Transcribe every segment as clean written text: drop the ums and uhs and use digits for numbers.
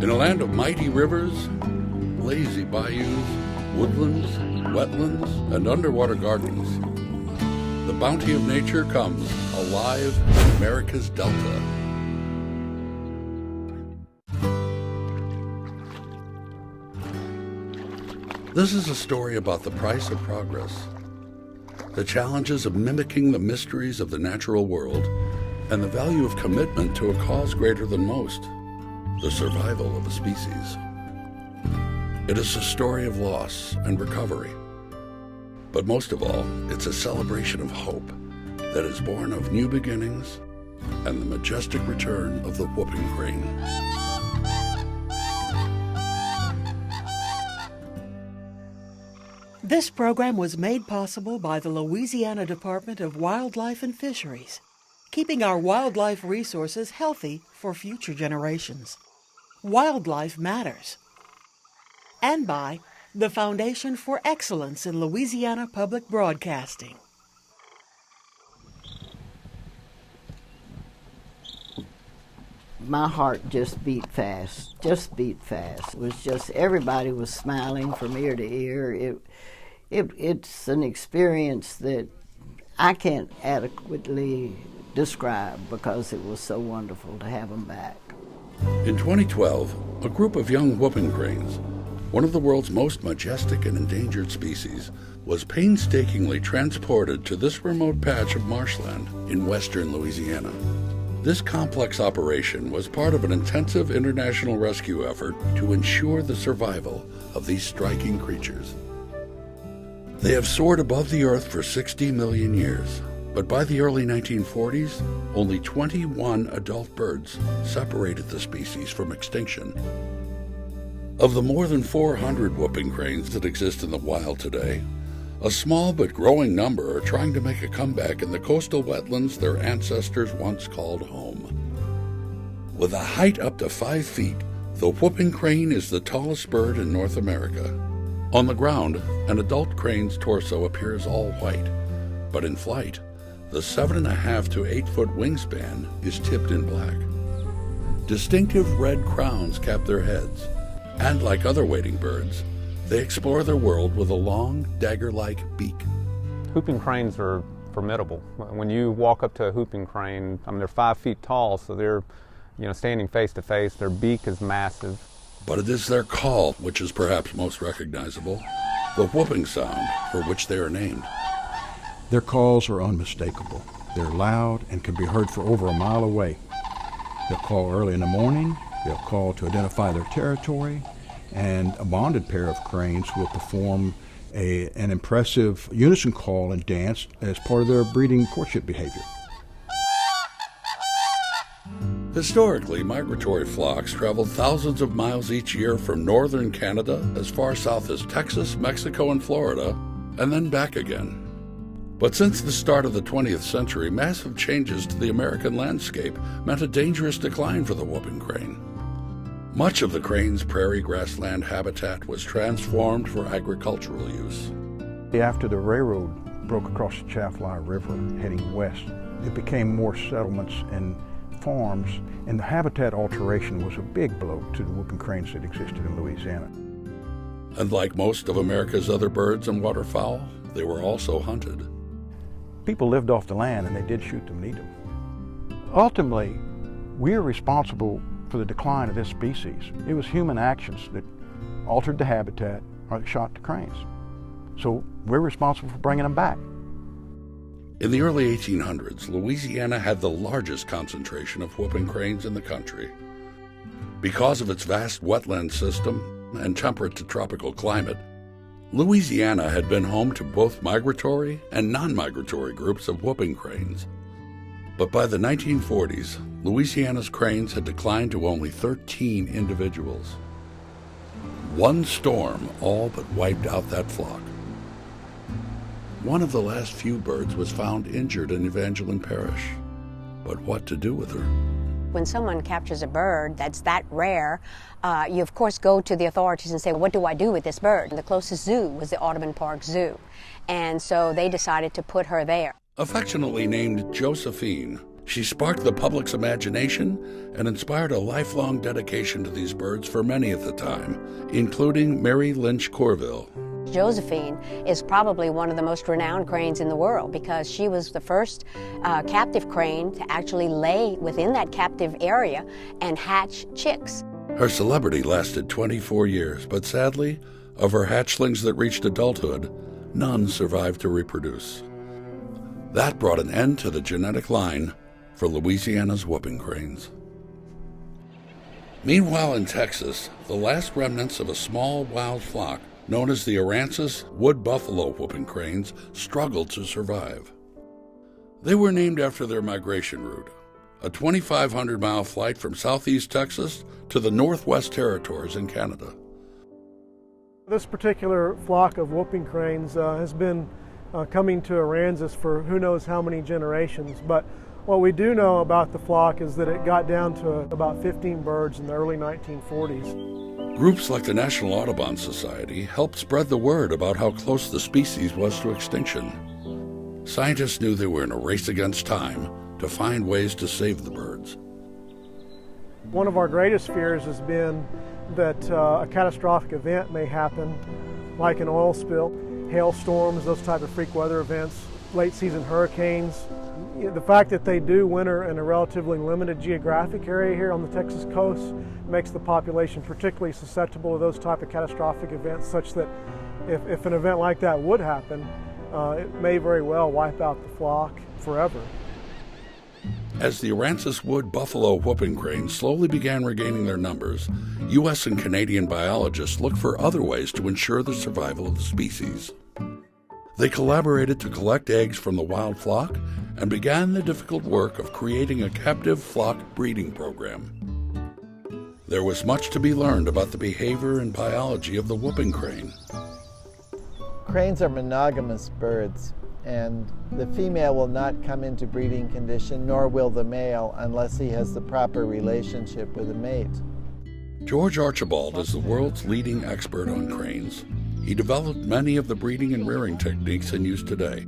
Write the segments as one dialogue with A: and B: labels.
A: In a land of mighty rivers, lazy bayous, woodlands, wetlands, and underwater gardens, the bounty of nature comes alive in America's Delta. This is a story about the price of progress, the challenges of mimicking the mysteries of the natural world, and the value of commitment to a cause greater than most, the survival of a species. It is a story of loss and recovery, but most of all, it's a celebration of hope that is born of new beginnings and the majestic return of the whooping crane.
B: This program was made possible by the Louisiana Department of Wildlife and Fisheries, keeping our wildlife resources healthy for future generations. Wildlife matters. And by the Foundation for Excellence in Louisiana Public Broadcasting.
C: My heart just beat fast. It was just, everybody was smiling from ear to ear. It's an experience that I can't adequately describe because it was so wonderful to have them back.
A: In 2012, a group of young whooping cranes, one of the world's most majestic and endangered species, was painstakingly transported to this remote patch of marshland in western Louisiana. This complex operation was part of an intensive international rescue effort to ensure the survival of these striking creatures. They have soared above the earth for 60 million years, but by the early 1940s, only 21 adult birds separated the species from extinction. Of the more than 400 whooping cranes that exist in the wild today, a small but growing number are trying to make a comeback in the coastal wetlands their ancestors once called home. With a height up to 5 feet, the whooping crane is the tallest bird in North America. On the ground, an adult crane's torso appears all white, but in flight, the 7.5 to 8 foot wingspan is tipped in black. Distinctive red crowns cap their heads, and like other wading birds, they explore their world with a long, dagger-like beak.
D: Whooping cranes are formidable. When you walk up to a whooping crane, they're 5 feet tall, so they're, standing face to face. Their beak is massive.
A: But it is their call which is perhaps most recognizable, the whooping sound for which they are named.
E: Their calls are unmistakable. They're loud and can be heard for over a mile away. They'll call early in the morning, they'll call to identify their territory, and a bonded pair of cranes will perform an impressive unison call and dance as part of their breeding courtship behavior.
A: Historically, migratory flocks traveled thousands of miles each year from northern Canada as far south as Texas, Mexico, and Florida, and then back again. But since the start of the 20th century, massive changes to the American landscape meant a dangerous decline for the whooping crane. Much of the crane's prairie grassland habitat was transformed for agricultural use.
E: After the railroad broke across the Chaffly River heading west, it became more settlements and farms, and the habitat alteration was a big blow to the whooping cranes that existed in Louisiana.
A: And like most of America's other birds and waterfowl, they were also hunted.
E: People lived off the land and they did shoot them and eat them. Ultimately, we are responsible for the decline of this species. It was human actions that altered the habitat or that shot the cranes. So we're responsible for bringing them back.
A: In the early 1800s, Louisiana had the largest concentration of whooping cranes in the country. Because of its vast wetland system and temperate to tropical climate, Louisiana had been home to both migratory and non-migratory groups of whooping cranes. But by the 1940s, Louisiana's cranes had declined to only 13 individuals. One storm all but wiped out that flock. One of the last few birds was found injured in Evangeline Parish. But what to do with her?
F: When someone captures a bird that's that rare, you of course go to the authorities and say, what do I do with this bird? And the closest zoo was the Audubon Park Zoo. And so they decided to put her there.
A: Affectionately named Josephine, She sparked the public's imagination and inspired a lifelong dedication to these birds for many at the time, including Mary Lynch Corville.
F: Josephine is probably one of the most renowned cranes in the world because she was the first captive crane to actually lay within that captive area and hatch chicks.
A: Her celebrity lasted 24 years, but sadly, of her hatchlings that reached adulthood, none survived to reproduce. That brought an end to the genetic line for Louisiana's whooping cranes. Meanwhile in Texas, the last remnants of a small wild flock known as the Aransas wood buffalo whooping cranes struggled to survive. They were named after their migration route, a 2,500-mile flight from southeast Texas to the Northwest Territories in Canada.
G: This particular flock of whooping cranes has been coming to Aransas for who knows how many generations, but what we do know about the flock is that it got down to about 15 birds in the early 1940s.
A: Groups like the National Audubon Society helped spread the word about how close the species was to extinction. Scientists knew they were in a race against time to find ways to save the birds.
G: One of our greatest fears has been that a catastrophic event may happen, like an oil spill, hailstorms, those type of freak weather events, late season hurricanes. The fact that they do winter in a relatively limited geographic area here on the Texas coast makes the population particularly susceptible to those type of catastrophic events, such that if an event like that would happen, it may very well wipe out the flock forever.
A: As the Aransas wood buffalo whooping cranes slowly began regaining their numbers, U.S. and Canadian biologists looked for other ways to ensure the survival of the species. They collaborated to collect eggs from the wild flock and began the difficult work of creating a captive flock breeding program. There was much to be learned about the behavior and biology of the whooping crane.
H: Cranes are monogamous birds, and the female will not come into breeding condition, nor will the male, unless he has the proper relationship with a mate.
A: George Archibald is the world's leading expert on cranes. He developed many of the breeding and rearing techniques in use today.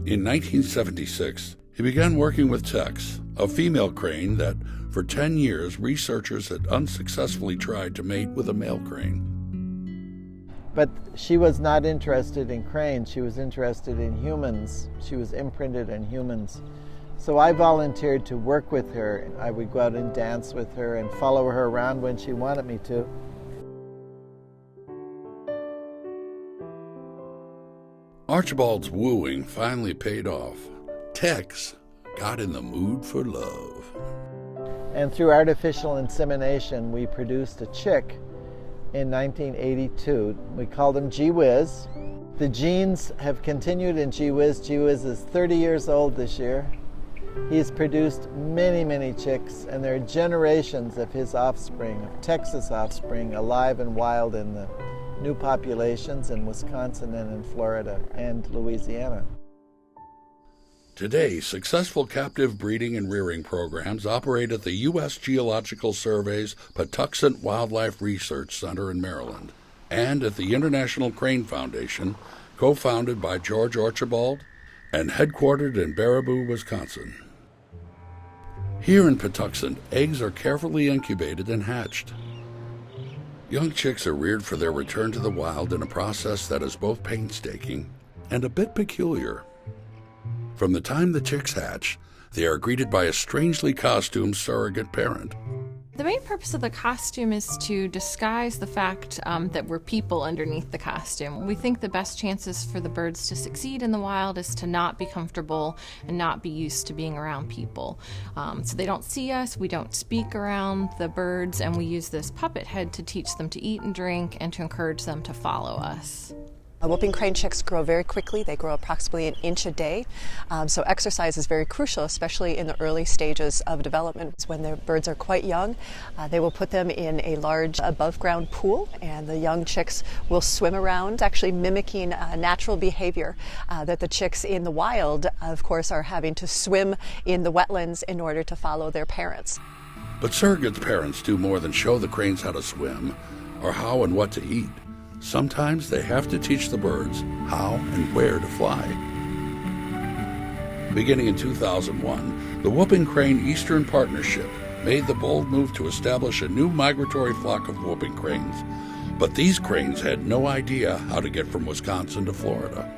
A: In 1976, he began working with Tex, a female crane that, for 10 years, researchers had unsuccessfully tried to mate with a male crane.
H: But she was not interested in cranes, she was interested in humans. She was imprinted in humans. So I volunteered to work with her. I would go out and dance with her and follow her around when she wanted me to.
A: Archibald's wooing finally paid off. Tex got in the mood for love.
H: And through artificial insemination, we produced a chick in 1982. We called him Gee Whiz. The genes have continued in Gee Whiz. Gee Whiz is 30 years old this year. He's produced many, many chicks, and there are generations of his offspring, of Texas offspring, alive and wild in the new populations in Wisconsin and in Florida and Louisiana.
A: Today, successful captive breeding and rearing programs operate at the U.S. Geological Survey's Patuxent Wildlife Research Center in Maryland and at the International Crane Foundation, co-founded by George Archibald and headquartered in Baraboo, Wisconsin. Here in Patuxent, eggs are carefully incubated and hatched. Young chicks are reared for their return to the wild in a process that is both painstaking and a bit peculiar. From the time the chicks hatch, they are greeted by a strangely costumed surrogate parent.
I: The main purpose of the costume is to disguise the fact that we're people underneath the costume. We think the best chances for the birds to succeed in the wild is to not be comfortable and not be used to being around people. So they don't see us, we don't speak around the birds, and we use this puppet head to teach them to eat and drink and to encourage them to follow us.
J: Whooping crane chicks grow very quickly. They grow approximately an inch a day. So exercise is very crucial, especially in the early stages of development. When the birds are quite young, they will put them in a large above-ground pool, and the young chicks will swim around, actually mimicking natural behavior that the chicks in the wild, of course, are having to swim in the wetlands in order to follow their parents.
A: But surrogate parents do more than show the cranes how to swim or how and what to eat. Sometimes they have to teach the birds how and where to fly. Beginning in 2001, the Whooping Crane Eastern Partnership made the bold move to establish a new migratory flock of whooping cranes. But these cranes had no idea how to get from Wisconsin to Florida.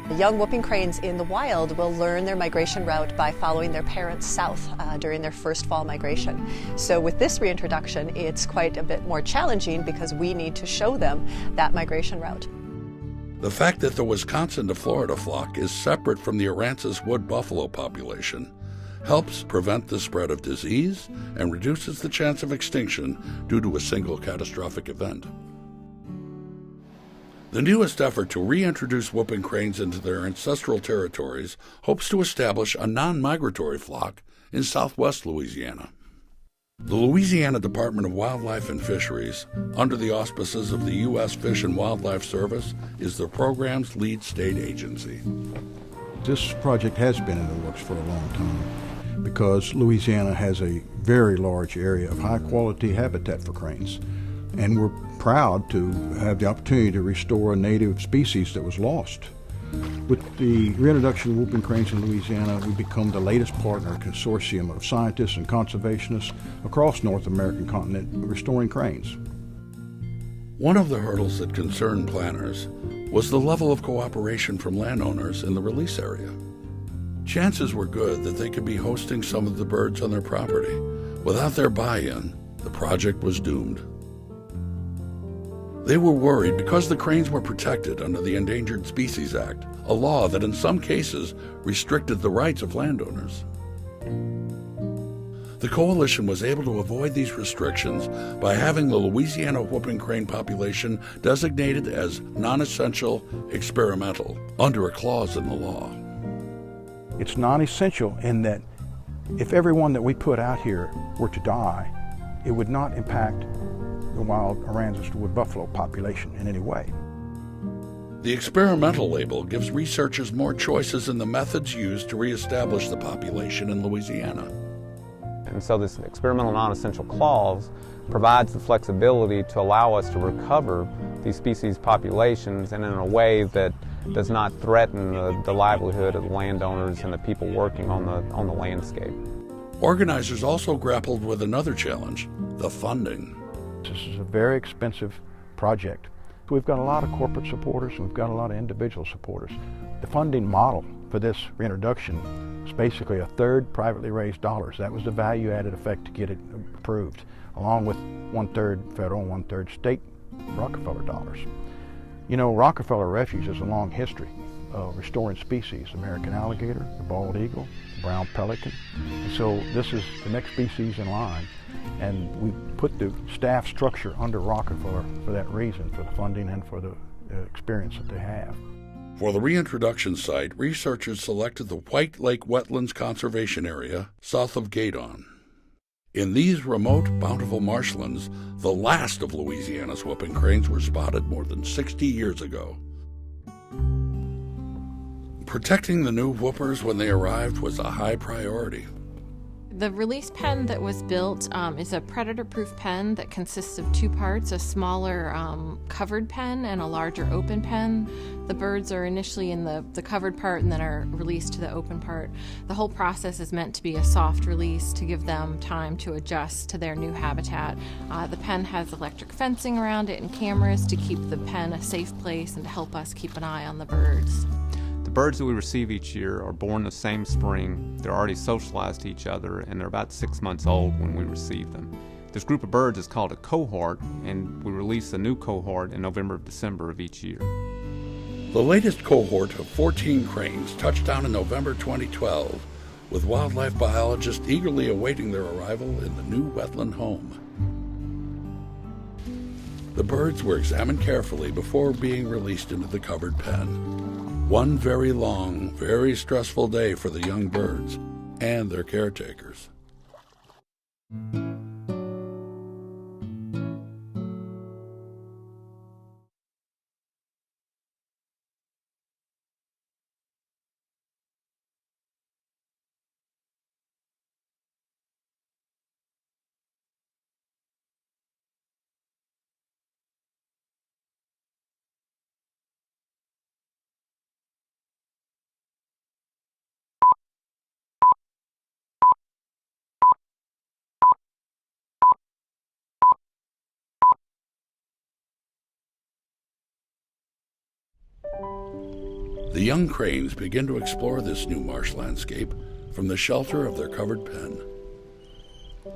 J: The young whooping cranes in the wild will learn their migration route by following their parents south during their first fall migration. So with this reintroduction, it's quite a bit more challenging because we need to show them that migration route.
A: The fact that the Wisconsin to Florida flock is separate from the Aransus wood buffalo population helps prevent the spread of disease and reduces the chance of extinction due to a single catastrophic event. The newest effort to reintroduce whooping cranes into their ancestral territories hopes to establish a non-migratory flock in southwest Louisiana. The Louisiana Department of Wildlife and Fisheries, under the auspices of the U.S. Fish and Wildlife Service, is the program's lead state agency.
E: This project has been in the works for a long time because Louisiana has a very large area of high-quality habitat for cranes, and we're proud to have the opportunity to restore a native species that was lost. With the reintroduction of whooping cranes in Louisiana, we become the latest partner consortium of scientists and conservationists across North American continent restoring cranes.
A: One of the hurdles that concerned planners was the level of cooperation from landowners in the release area. Chances were good that they could be hosting some of the birds on their property. Without their buy-in, the project was doomed. They were worried because the cranes were protected under the Endangered Species Act, a law that in some cases restricted the rights of landowners. The coalition was able to avoid these restrictions by having the Louisiana whooping crane population designated as non-essential experimental under a clause in the law.
E: It's non-essential in that if everyone that we put out here were to die, it would not impact the wild Aransas wood buffalo population in any way.
A: The experimental label gives researchers more choices in the methods used to reestablish the population in Louisiana.
D: And so this experimental non-essential clause provides the flexibility to allow us to recover these species populations and in a way that does not threaten the livelihood of the landowners and the people working on the landscape.
A: Organizers also grappled with another challenge, the funding.
E: This is a very expensive project. We've got a lot of corporate supporters and we've got a lot of individual supporters. The funding model for this reintroduction is basically a third privately raised dollars. That was the value-added effect to get it approved, along with one-third federal and one-third state Rockefeller dollars. You know, Rockefeller Refuge has a long history of restoring species, American alligator, the bald eagle, the brown pelican. And so this is the next species in line. And we put the staff structure under Rockefeller for that reason, for the funding and for the experience that they have.
A: For the reintroduction site, researchers selected the White Lake Wetlands Conservation Area south of Gaydon. In these remote, bountiful marshlands, the last of Louisiana's whooping cranes were spotted more than 60 years ago. Protecting the new whoopers when they arrived was a high priority.
I: The release pen that was built is a predator-proof pen that consists of two parts, a smaller covered pen and a larger open pen. The birds are initially in the covered part and then are released to the open part. The whole process is meant to be a soft release to give them time to adjust to their new habitat. The pen has electric fencing around it and cameras to keep the pen a safe place and to help us keep an eye on the birds.
D: The birds that we receive each year are born the same spring, they're already socialized to each other, and they're about 6 months old when we receive them. This group of birds is called a cohort, and we release a new cohort in November, December of each year.
A: The latest cohort of 14 cranes touched down in November 2012, with wildlife biologists eagerly awaiting their arrival in the new wetland home. The birds were examined carefully before being released into the covered pen. One very long, very stressful day for the young birds and their caretakers. The young cranes begin to explore this new marsh landscape from the shelter of their covered pen.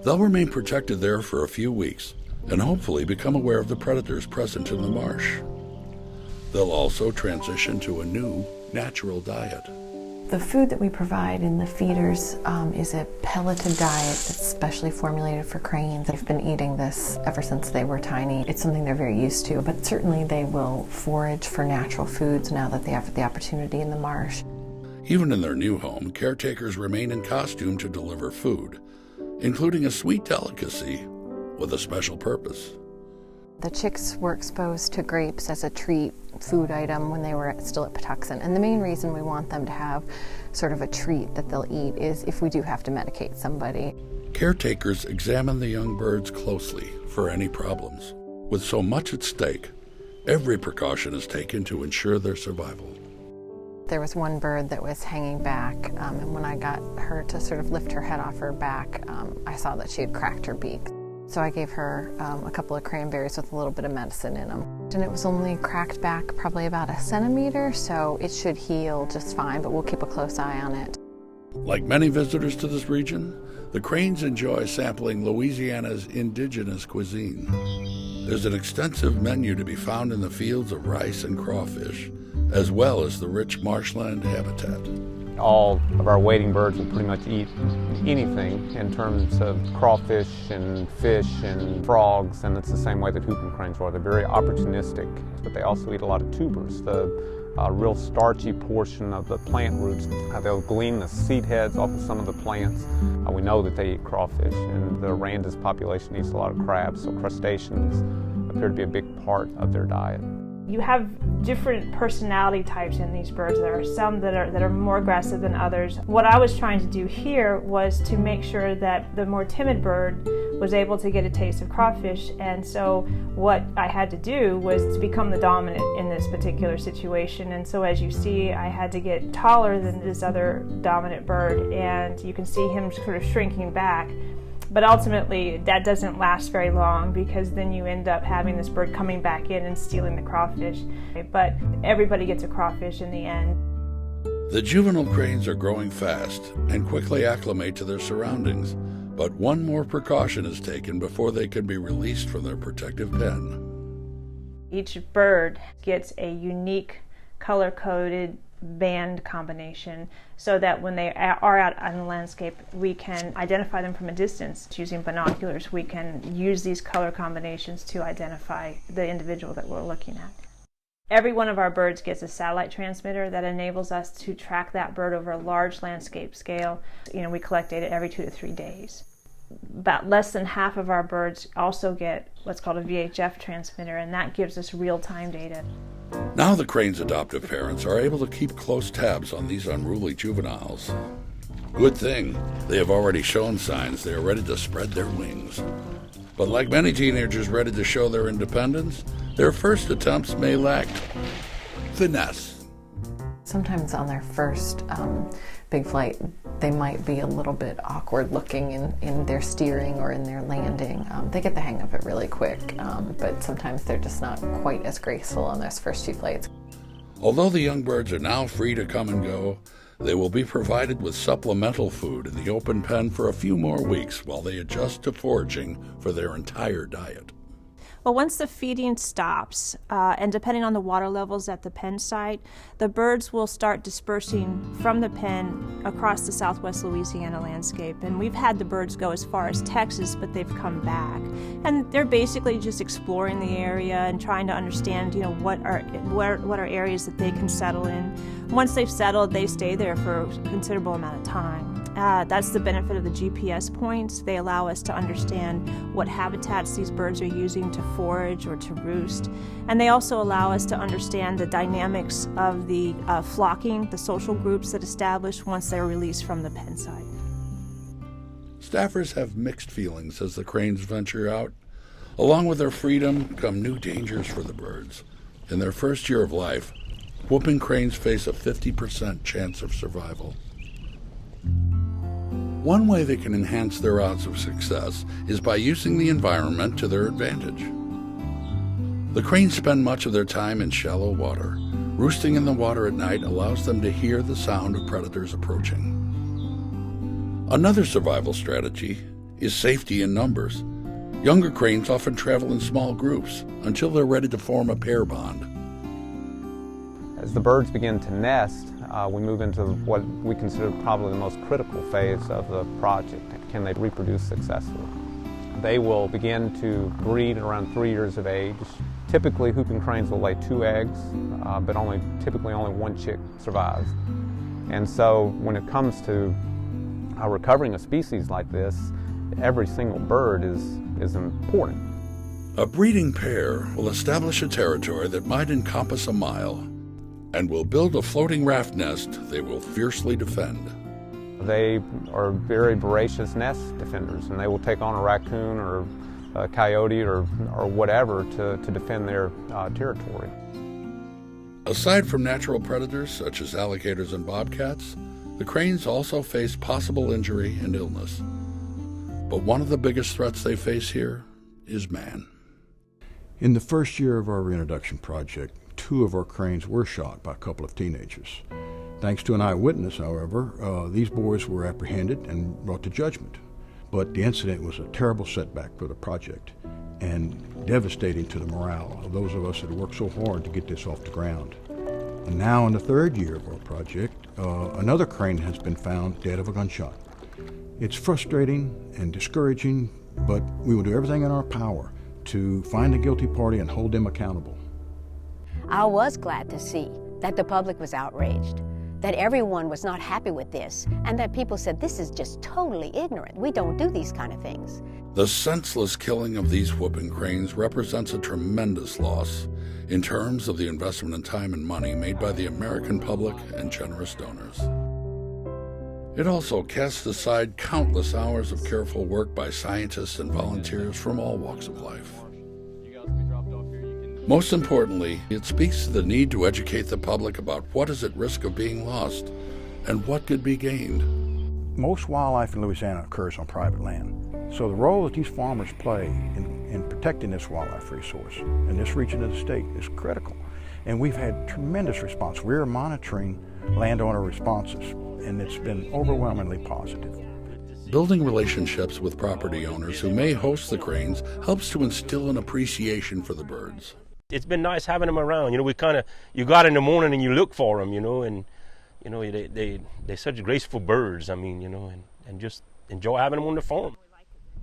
A: They'll remain protected there for a few weeks and hopefully become aware of the predators present in the marsh. They'll also transition to a new, natural diet.
K: The food that we provide in the feeders is a pelleted diet that's specially formulated for cranes. They've been eating this ever since they were tiny. It's something they're very used to, but certainly they will forage for natural foods now that they have the opportunity in the marsh.
A: Even in their new home, caretakers remain in costume to deliver food, including a sweet delicacy with a special purpose.
K: The chicks were exposed to grapes as a treat food item when they were still at Patuxent. And the main reason we want them to have sort of a treat that they'll eat is if we do have to medicate somebody.
A: Caretakers examine the young birds closely for any problems. With so much at stake, every precaution is taken to ensure their survival.
K: There was one bird that was hanging back, and when I got her to sort of lift her head off her back, I saw that she had cracked her beak. So I gave her a couple of cranberries with a little bit of medicine in them. And it was only cracked back probably about 1 centimeter, so it should heal just fine, but we'll keep a close eye on it.
A: Like many visitors to this region, the cranes enjoy sampling Louisiana's indigenous cuisine. There's an extensive menu to be found in the fields of rice and crawfish, as well as the rich marshland habitat.
D: All of our wading birds will pretty much eat anything in terms of crawfish and fish and frogs, and it's the same way that whooping cranes are. They're very opportunistic, but they also eat a lot of tubers, the real starchy portion of the plant roots. They'll glean the seed heads off of some of the plants. We know that they eat crawfish, and the Aransas population eats a lot of crabs, so crustaceans appear to be a big part of their diet.
L: You have different personality types in these birds. There are some that are more aggressive than others. What I was trying to do here was to make sure that the more timid bird was able to get a taste of crawfish, and so what I had to do was to become the dominant in this particular situation. And so as you see, I had to get taller than this other dominant bird, and you can see him sort of shrinking back. But ultimately, that doesn't last very long, because then you end up having this bird coming back in and stealing the crawfish. But everybody gets a crawfish in the end.
A: The juvenile cranes are growing fast and quickly acclimate to their surroundings, but one more precaution is taken before they can be released from their protective pen.
L: Each bird gets a unique color-coded band combination, so that when they are out on the landscape, we can identify them from a distance. Using binoculars, we can use these color combinations to identify the individual that we're looking at. Every one of our birds gets a satellite transmitter that enables us to track that bird over a large landscape scale. We collect data every 2 to 3 days. About less than half of our birds also get what's called a VHF transmitter, and that gives us real-time data.
A: Now the crane's adoptive parents are able to keep close tabs on these unruly juveniles. Good thing, they have already shown signs they are ready to spread their wings. But like many teenagers ready to show their independence, their first attempts may lack finesse.
K: Sometimes on their first big flight, they might be a little bit awkward looking in their steering or in their landing. They get the hang of it really quick, but sometimes they're just not quite as graceful on those first few flights.
A: Although the young birds are now free to come and go, they will be provided with supplemental food in the open pen for a few more weeks while they adjust to foraging for their entire diet.
L: Well, once the feeding stops, and depending on the water levels at the pen site, the birds will start dispersing from the pen across the southwest Louisiana landscape. And we've had the birds go as far as Texas, but they've come back. And they're basically just exploring the area and trying to understand, what are areas that they can settle in. Once they've settled, they stay there for a considerable amount of time. That's the benefit of the GPS points. They allow us to understand what habitats these birds are using to forage or to roost. And they also allow us to understand the dynamics of the flocking, the social groups that establish once they're released from the pen site.
A: Staffers have mixed feelings as the cranes venture out. Along with their freedom come new dangers for the birds. In their first year of life, whooping cranes face a 50% chance of survival. One way they can enhance their odds of success is by using the environment to their advantage. The cranes spend much of their time in shallow water, Roosting in the water at night allows them to hear the sound of predators approaching. Another survival strategy is safety in numbers. Younger cranes often travel in small groups until they're ready to form a pair bond.
D: As the birds begin to nest, we move into what we consider probably the most critical phase of the project. Can they reproduce successfully? They will begin to breed at around 3 years of age. Typically, whooping cranes will lay 2 eggs, but typically only 1 chick survives. And so when it comes to recovering a species like this, every single bird is important.
A: A breeding pair will establish a territory that might encompass a mile and will build a floating raft nest they will fiercely defend.
D: They are very voracious nest defenders, and they will take on a raccoon or a coyote or whatever to defend their territory.
A: Aside from natural predators such as alligators and bobcats, the cranes also face possible injury and illness. But one of the biggest threats they face here is man.
E: In the first year of our reintroduction project, 2 of our cranes were shot by a couple of teenagers. Thanks to an eyewitness, however, these boys were apprehended and brought to judgment. But the incident was a terrible setback for the project and devastating to the morale of those of us that worked so hard to get this off the ground. And now in the 3rd year of our project, another crane has been found dead of a gunshot. It's frustrating and discouraging, but we will do everything in our power to find the guilty party and hold them accountable.
F: I was glad to see that the public was outraged, that everyone was not happy with this, and that people said, this is just totally ignorant. We don't do these kind of things.
A: The senseless killing of these whooping cranes represents a tremendous loss in terms of the investment in time and money made by the American public and generous donors. It also casts aside countless hours of careful work by scientists and volunteers from all walks of life. Most importantly, it speaks to the need to educate the public about what is at risk of being lost and what could be gained.
E: Most wildlife in Louisiana occurs on private land, so the role that these farmers play in protecting this wildlife resource in this region of the state is critical. And we've had tremendous response. We're monitoring landowner responses, and it's been overwhelmingly positive.
A: Building relationships with property owners who may host the cranes helps to instill an appreciation for the birds.
M: It's been nice having them around. You got in the morning and you look for them, and they're such graceful birds. And just enjoy having them on the farm.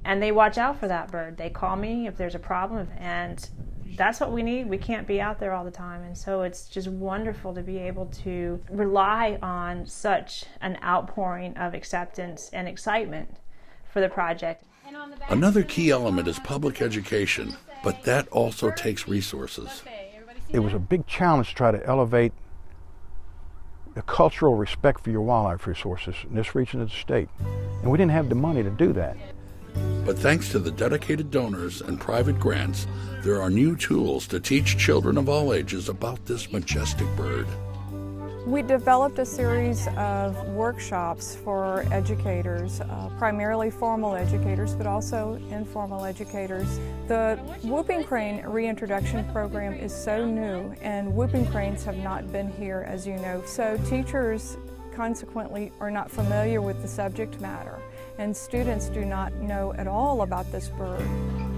L: And they watch out for that bird. They call me if there's a problem, and that's what we need. We can't be out there all the time, and so it's just wonderful to be able to rely on such an outpouring of acceptance and excitement for the project.
A: Another key element is public education, but that also takes resources.
E: It was a big challenge to try to elevate the cultural respect for your wildlife resources in this region of the state, and we didn't have the money to do that.
A: But thanks to the dedicated donors and private grants, there are new tools to teach children of all ages about this majestic bird.
N: We developed a series of workshops for educators, primarily formal educators, but also informal educators. The whooping crane reintroduction program is so new, and whooping cranes have not been here, as you know. So teachers consequently are not familiar with the subject matter, and students do not know at all about this bird.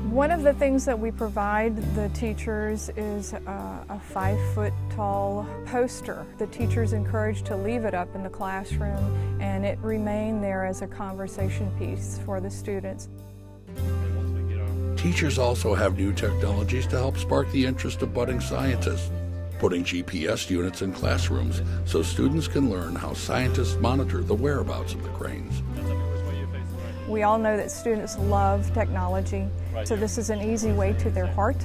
N: One of the things that we provide the teachers is a 5-foot-tall poster. The teacher's encouraged to leave it up in the classroom, and it remain there as a conversation piece for the students.
A: Teachers also have new technologies to help spark the interest of budding scientists, putting GPS units in classrooms so students can learn how scientists monitor the whereabouts of the cranes.
N: We all know that students love technology, so this is an easy way to their heart.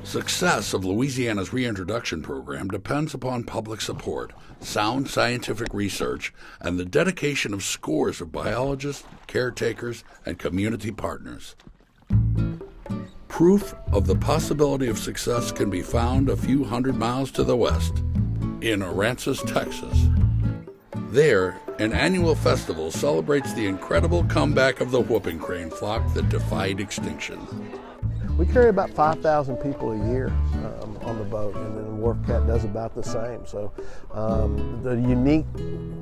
A: Success of Louisiana's reintroduction program depends upon public support, sound scientific research, and the dedication of scores of biologists, caretakers, and community partners. Proof of the possibility of success can be found a few hundred miles to the west, in Aransas, Texas. There, an annual festival celebrates the incredible comeback of the whooping crane flock that defied extinction.
O: We carry about 5,000 people a year. on the boat, and then Wharf Cat does about the same. So the unique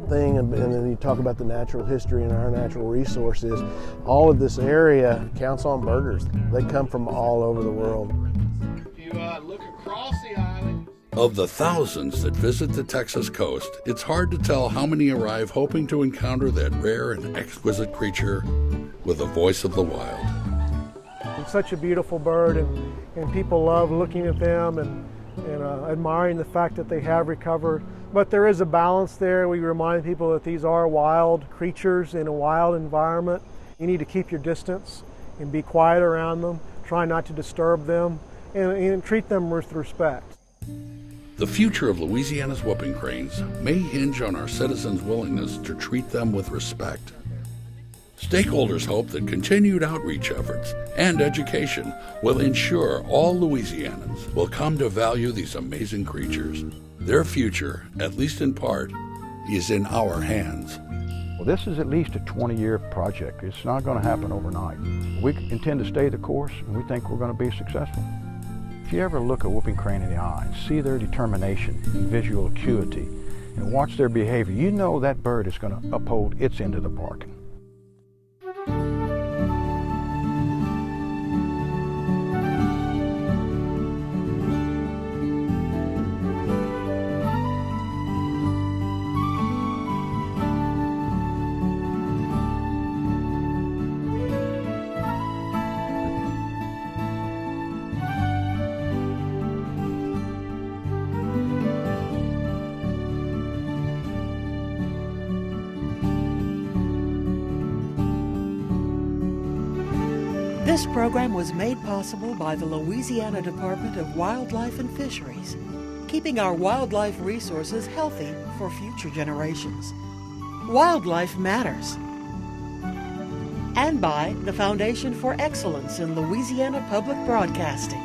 O: thing, and then you talk about the natural history and our natural resources, all of this area counts on birders. They come from all over the world.
P: If you look across the island,
A: of the thousands that visit the Texas coast, it's hard to tell how many arrive hoping to encounter that rare and exquisite creature with the voice of the wild.
G: It's such a beautiful bird, and people love looking at them and admiring the fact that they have recovered. But there is a balance there. We remind people that these are wild creatures in a wild environment. You need to keep your distance and be quiet around them. Try not to disturb them and treat them with respect.
A: The future of Louisiana's whooping cranes may hinge on our citizens' willingness to treat them with respect. Stakeholders hope that continued outreach efforts and education will ensure all Louisianans will come to value these amazing creatures. Their future, at least in part, is in our hands.
E: Well, this is at least a 20-year project. It's not going to happen overnight. We intend to stay the course, and we think we're going to be successful. If you ever look a whooping crane in the eye and see their determination and visual acuity and watch their behavior, you know that bird is going to uphold its end of the bargain.
B: This program was made possible by the Louisiana Department of Wildlife and Fisheries, keeping our wildlife resources healthy for future generations. Wildlife matters. And by the Foundation for Excellence in Louisiana Public Broadcasting.